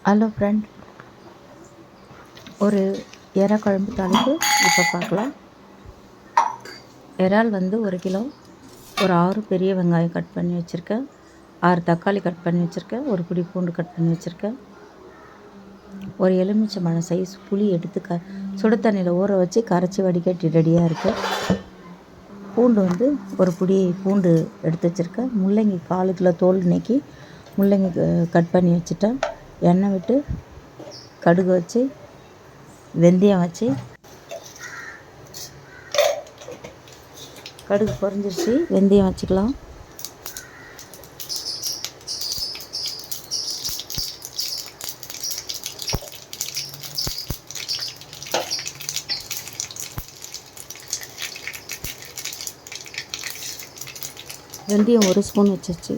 Hello friend, ஒரு எறா குழம்பு தாளிப்பு இப்போ பார்க்கலாம். இறால் வந்து 1 கிலோ, ஒரு 6 பெரிய வெங்காயம் கட் பண்ணி வச்சுருக்கேன், 6 தக்காளி கட் பண்ணி வச்சுருக்கேன், ஒரு பிடி பூண்டு கட் பண்ணி வச்சுருக்கேன், ஒரு எலுமிச்சம்பழம் சைஸ் புளி எடுத்து சுடு தண்ணியில் ஊற வச்சு கரைச்சி வடிகட்டி ரெடியாக இருக்குது. பூண்டு வந்து ஒரு பிடி பூண்டு எடுத்து வச்சுருக்கேன். முள்ளங்கி 4 கிலோ தோல் நீக்கி முள்ளங்கி கட் பண்ணி வச்சுட்டேன். எண்ணெய் விட்டு கடுகு வச்சு வெந்தயம் வச்சு கடுகு பொரிஞ்சிருச்சு, வெந்தயம் வச்சுக்கலாம். வெந்தயம் 1 ஸ்பூன் வச்சிருச்சு,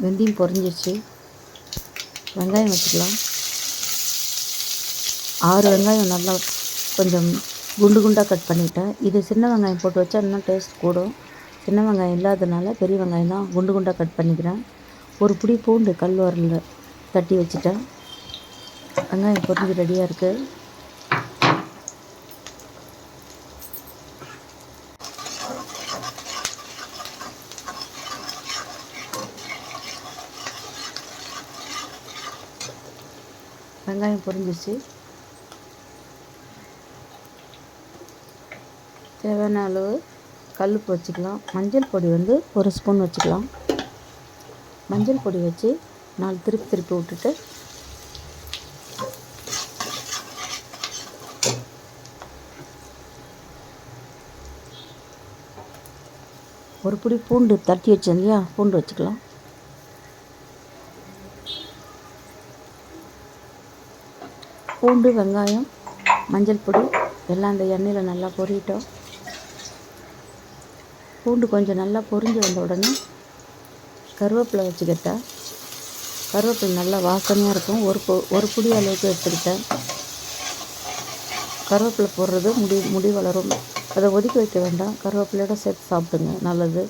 வெந்தயம் பொரிஞ்சிருச்சு. வெங்காயம் வச்சுக்கலாம். 6 வெங்காயம் நல்லா கொஞ்சம் குண்டு குண்டாக கட் பண்ணிட்டேன். இது சின்ன வெங்காயம் போட்டு வச்சா இன்னும் டேஸ்ட் கூடும். சின்ன வெங்காயம் இல்லாததுனால பெரிய வெங்காயம் தான் குண்டு குண்டாக கட் பண்ணிக்கிறேன். ஒரு பிடி பூண்டு கல் உரலில் தட்டி வச்சுட்டேன். வெங்காயம் பொரிஞ்சு ரெடியாக இருக்குது. வெங்காயம் பொரிஞ்சிச்சு. தேவையான அளவு கல்லுப்பு வச்சுக்கலாம். மஞ்சள் பொடி வந்து 1 ஸ்பூன் வச்சுக்கலாம். மஞ்சள் பொடி வச்சு 4 திருப்பி விட்டுட்டு ஒரு பிடி பூண்டு தட்டி வச்சேன் இல்லையா, பூண்டு வச்சுக்கலாம். பூண்டு, வெங்காயம், மஞ்சள் பொடி எல்லாம் அந்த எண்ணெயில் நல்லா பொரியட்டும். பூண்டு கொஞ்சம் நல்லா பொரிஞ்சு வந்த உடனே கருவேப்பிலை வச்சுக்கிட்டேன். கருவேப்பிலை நல்லா வாசனையாக இருக்கும். ஒரு பிடி அளவுக்கு எடுத்துக்கிட்டேன். கருவேப்பிலை போடுறது முடி வளரும். அதை ஒதுக்கி வைக்க வேண்டாம், கருவேப்பிலையோட சேர்த்து சாப்பிடுங்க, நல்லது.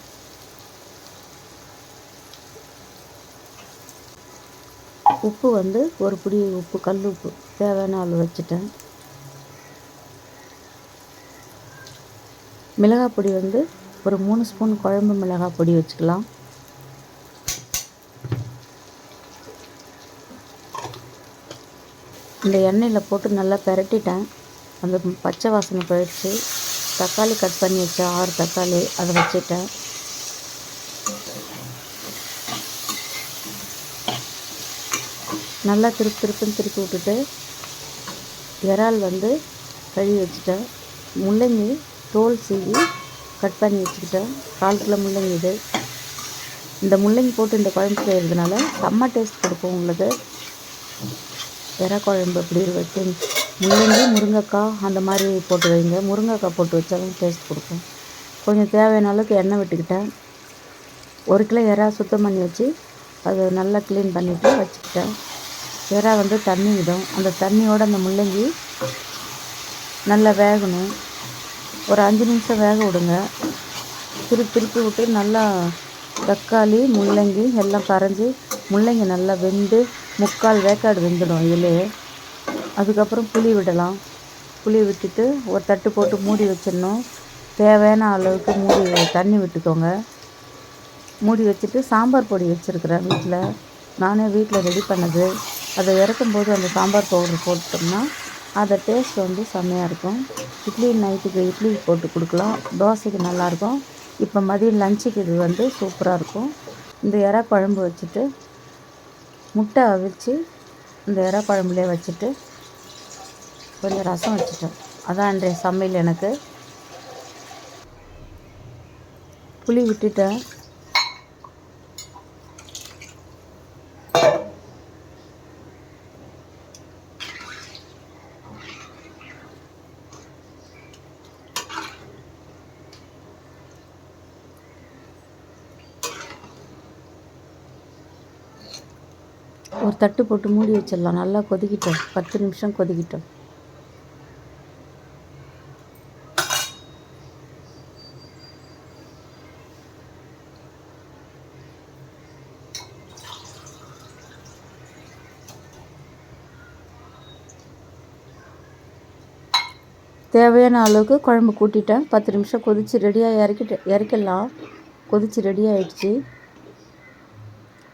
உப்பு வந்து ஒரு பிடி உப்பு, கல் உப்பு தேவையான அளவு வச்சுட்டேன். மிளகாய் பொடி வந்து ஒரு 3 ஸ்பூன் குழம்பு மிளகாய் பொடி வச்சுக்கலாம். இந்த எண்ணெயில் போட்டு நல்லா பிரட்டிட்டேன். அந்த பச்சை வாசனை போயிடுச்சு. தக்காளி கட் பண்ணி வச்சேன், 6 தக்காளி அதை வச்சுட்டேன். நல்லா திருப்பி விட்டுட்டு இறால் வந்து கழுவி வச்சுட்டேன். முள்ளங்கி தோல் சீவி கட் பண்ணி வச்சுக்கிட்டேன். 1/4 கிலோ முள்ளங்கி இது. இந்த முள்ளங்கி போட்டு இந்த குழம்பு செய்கிறதுனால செம்ம டேஸ்ட் கொடுக்கும் உங்களுக்கு. இறா குழம்பு அப்படி வச்சு முள்ளங்கி, முருங்கைக்காய் அந்த மாதிரி போட்டு வைங்க. முருங்கைக்காய் போட்டு வச்சாலும் டேஸ்ட் கொடுக்கும். கொஞ்சம் தேவையான அளவுக்கு எண்ணெய் விட்டுக்கிட்டேன். 1 கிலோ இறா சுத்தம் பண்ணி வச்சு அதை நல்லா க்ளீன் பண்ணிவிட்டு வச்சுக்கிட்டேன். இறா வந்து தண்ணி விடும். அந்த தண்ணியோடு அந்த முள்ளங்கி நல்லா வேகணும். ஒரு 5 நிமிஷம் வேக விடுங்க. திருப்பி விட்டு நல்லா தக்காளி, முள்ளங்கி எல்லாம் கரைஞ்சி முள்ளங்கி நல்லா வெந்து 3/4 வேக்காடு வெந்துடும் இதிலே. அதுக்கப்புறம் புளி விடலாம். புளி விட்டுட்டு ஒரு தட்டு போட்டு மூடி வச்சிடணும். தேவையான அளவுக்கு தண்ணி விட்டுக்கோங்க. மூடி வச்சுட்டு சாம்பார் பொடி வச்சுருக்கிறேன் வீட்டில், நானே வீட்டில் ரெடி பண்ணது. அதை இறக்கும்போது அந்த சாம்பார் பவுடர் போட்டோம்னா அதை டேஸ்ட் வந்து செம்மையாக இருக்கும். நைட்டுக்கு இட்லி போட்டு கொடுக்கலாம், தோசைக்கு நல்லாயிருக்கும். இப்போ மதியம் லஞ்சுக்கு இது வந்து சூப்பராக இருக்கும். இந்த இறா குழம்பு வச்சுட்டு முட்டை அவிச்சு இந்த இறா குழம்புலேயே வச்சுட்டு கொஞ்சம் ரசம் வச்சுட்டேன். அதான் இன்றைய சமையல். எனக்கு புளி விட்டுட்டேன். ஒரு தட்டு போட்டு மூடி வச்சிடலாம். நல்லா கொதிக்கிட்டோம், 10 நிமிஷம் கொதிக்கிட்டோம். தேவையான அளவுக்கு குழம்பு கூட்டிட்டேன். 10 நிமிஷம் கொதித்து ரெடியாக இறக்கிடலாம். கொதித்து ரெடி ஆகிடுச்சி.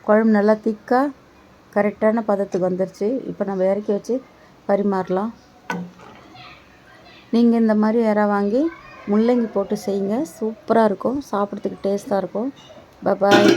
குழம்பு நல்லா திக்காக கரெக்டான பதத்துக்கு வந்துருச்சு. இப்போ நம்ம இறக்கி வச்சு பரிமாறலாம். நீங்கள் இந்த மாதிரி இறா வாங்கி முள்ளங்கி போட்டு செய்யுங்க. சூப்பராக இருக்கும். சாப்பிட்றதுக்கு டேஸ்ட்டாக இருக்கும். பாய்.